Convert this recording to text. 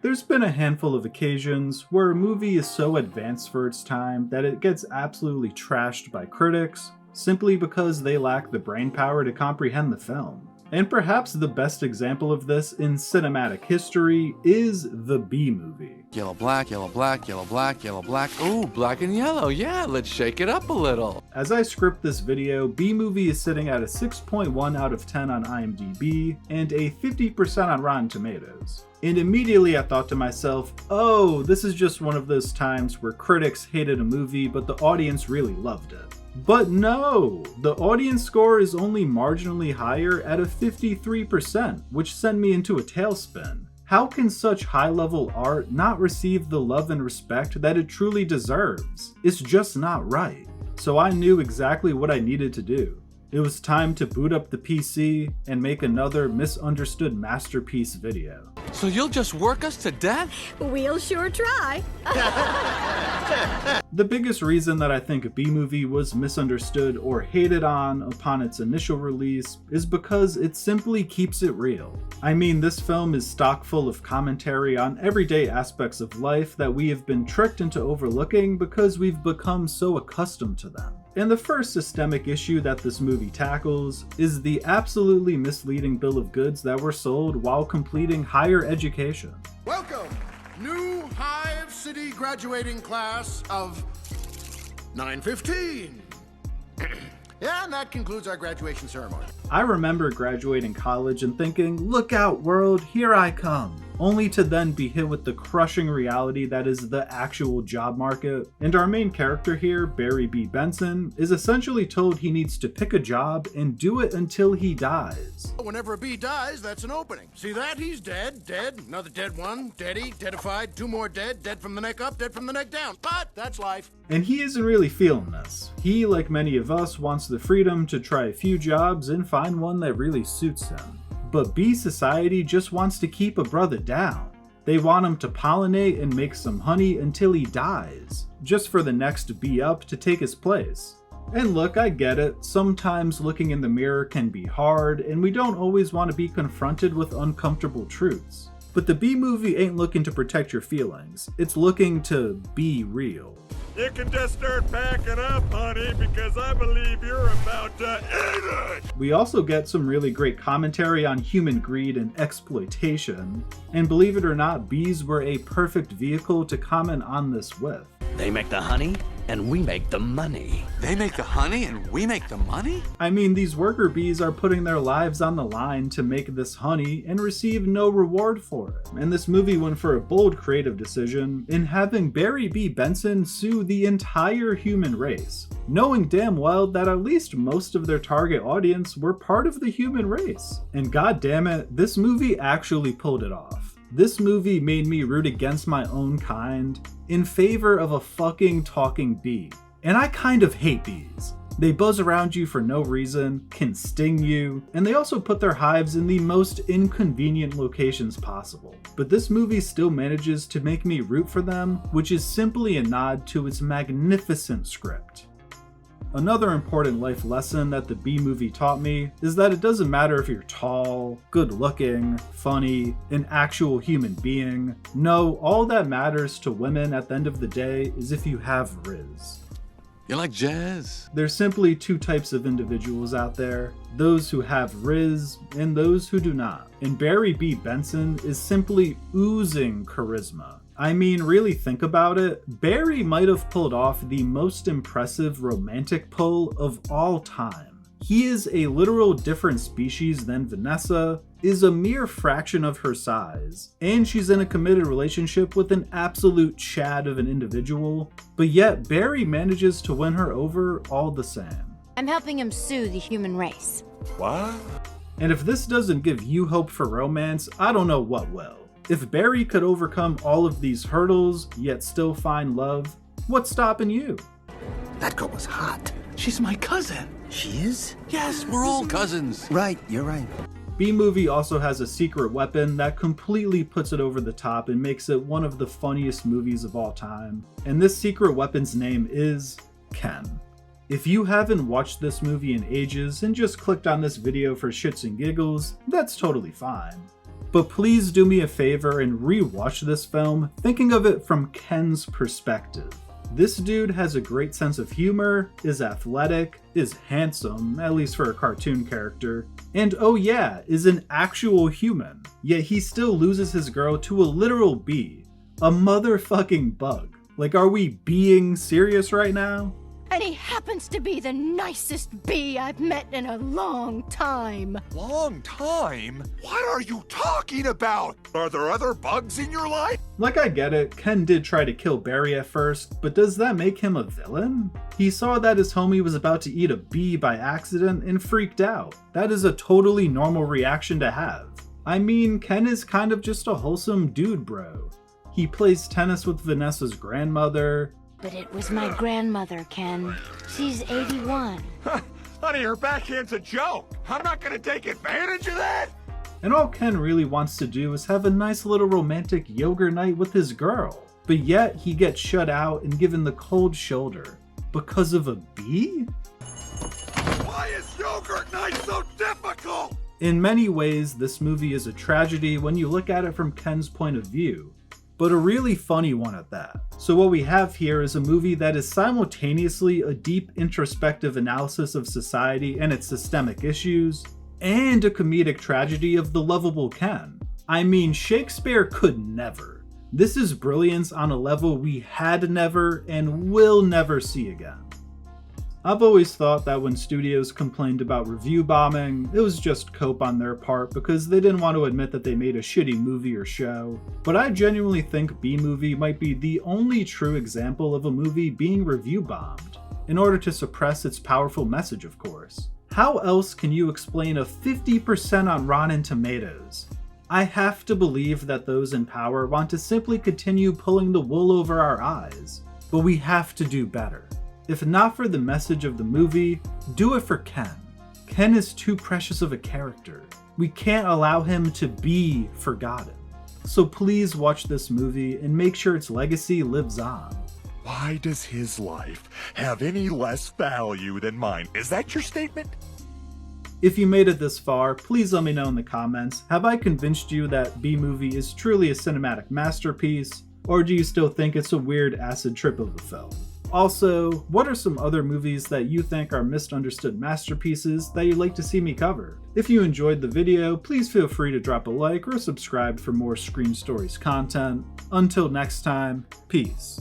There's been a handful of occasions where a movie is so advanced for its time that it gets absolutely trashed by critics simply because they lack the brainpower to comprehend the film. And perhaps the best example of this in cinematic history is the B-movie. Yellow, black, yellow, black, yellow, black, yellow, black. Ooh, black and yellow. Yeah, let's shake it up a little. As I script this video, B-movie is sitting at a 6.1 out of 10 on IMDb and a 50% on Rotten Tomatoes. And immediately I thought to myself, oh, this is just one of those times where critics hated a movie but the audience really loved it. But no! The audience score is only marginally higher at a 53%, which sent me into a tailspin. How can such high-level art not receive the love and respect that it truly deserves? It's just not right. So I knew exactly what I needed to do. It was time to boot up the PC and make another misunderstood masterpiece video. So you'll just work us to death? We'll sure try. The biggest reason that I think B-movie was misunderstood or hated on upon its initial release is because it simply keeps it real. I mean, this film is stock full of commentary on everyday aspects of life that we have been tricked into overlooking because we've become so accustomed to them. And the first systemic issue that this movie tackles is the absolutely misleading bill of goods that were sold while completing higher education. Welcome, new Hive City graduating class of 915. Yeah, and that concludes our graduation ceremony. I remember graduating college and thinking, look out world, here I come. Only to then be hit with the crushing reality that is the actual job market. And our main character here, Barry B. Benson, is essentially told he needs to pick a job and do it until he dies. Whenever a bee dies, that's an opening. See that? He's dead, dead, another dead one, deady, deadified, two more dead, dead from the neck up, dead from the neck down. But that's life. And he isn't really feeling this. He, like many of us, wants the freedom to try a few jobs and find one that really suits him. But bee society just wants to keep a brother down. They want him to pollinate and make some honey until he dies, just for the next bee up to take his place. And look, I get it, sometimes looking in the mirror can be hard and we don't always want to be confronted with uncomfortable truths. But the B-movie ain't looking to protect your feelings, it's looking to be real. You can just start packing up, honey, because I believe you're about to eat it! We also get some really great commentary on human greed and exploitation, and believe it or not, bees were a perfect vehicle to comment on this with. They make the honey, and we make the money. They make the honey and we make the money? I mean, these worker bees are putting their lives on the line to make this honey and receive no reward for it. And this movie went for a bold creative decision in having Barry B. Benson sue the entire human race, knowing damn well that at least most of their target audience were part of the human race. And god damn it, this movie actually pulled it off. This movie made me root against my own kind in favor of a fucking talking bee. And I kind of hate bees. They buzz around you for no reason, can sting you, and they also put their hives in the most inconvenient locations possible. But this movie still manages to make me root for them, which is simply a nod to its magnificent script. Another important life lesson that the B-movie taught me is that it doesn't matter if you're tall, good looking, funny, an actual human being. No, all that matters to women at the end of the day is if you have Riz. You like jazz? There's simply two types of individuals out there, those who have Riz and those who do not. And Barry B. Benson is simply oozing charisma. I mean, really think about it, Barry might have pulled off the most impressive romantic pull of all time. He is a literal different species than Vanessa, is a mere fraction of her size, and she's in a committed relationship with an absolute chad of an individual, but yet Barry manages to win her over all the same. I'm helping him sue the human race. What? And if this doesn't give you hope for romance, I don't know what will. If Barry could overcome all of these hurdles, yet still find love, what's stopping you? That girl was hot. She's my cousin. She is? Yes, we're all cousins. Right, you're right. B-movie also has a secret weapon that completely puts it over the top and makes it one of the funniest movies of all time. And this secret weapon's name is Ken. If you haven't watched this movie in ages and just clicked on this video for shits and giggles, that's totally fine. But please do me a favor and rewatch this film thinking of it from Ken's perspective. This dude has a great sense of humor, is athletic, is handsome, at least for a cartoon character, and oh yeah, is an actual human. Yet he still loses his girl to a literal bee. A motherfucking bug. Like, are we being serious right now? And he happens to be the nicest bee I've met in a long time. Long time? What are you talking about? Are there other bugs in your life? Like, I get it, Ken did try to kill Barry at first, but does that make him a villain? He saw that his homie was about to eat a bee by accident and freaked out. That is a totally normal reaction to have. I mean, Ken is kind of just a wholesome dude, bro. He plays tennis with Vanessa's grandmother. But it was my grandmother, Ken. She's 81. Honey, her backhand's a joke. I'm not gonna take advantage of that. And all Ken really wants to do is have a nice little romantic yoga night with his girl. But yet he gets shut out and given the cold shoulder. Because of a bee? Why is yogurt night so difficult? In many ways, this movie is a tragedy when you look at it from Ken's point of view, but a really funny one at that. So what we have here is a movie that is simultaneously a deep introspective analysis of society and its systemic issues, and a comedic tragedy of the lovable Ken. I mean, Shakespeare could never. This is brilliance on a level we had never and will never see again. I've always thought that when studios complained about review bombing, it was just cope on their part because they didn't want to admit that they made a shitty movie or show. But I genuinely think B-Movie might be the only true example of a movie being review bombed, in order to suppress its powerful message, of course. How else can you explain a 50% on Rotten Tomatoes? I have to believe that those in power want to simply continue pulling the wool over our eyes, but we have to do better. If not for the message of the movie, do it for Ken. Ken is too precious of a character. We can't allow him to be forgotten. So please watch this movie and make sure its legacy lives on. Why does his life have any less value than mine? Is that your statement? If you made it this far, please let me know in the comments. Have I convinced you that B-Movie is truly a cinematic masterpiece, or do you still think it's a weird acid trip of a film? Also, what are some other movies that you think are misunderstood masterpieces that you'd like to see me cover? If you enjoyed the video, please feel free to drop a like or subscribe for more Scream Stories content. Until next time, peace.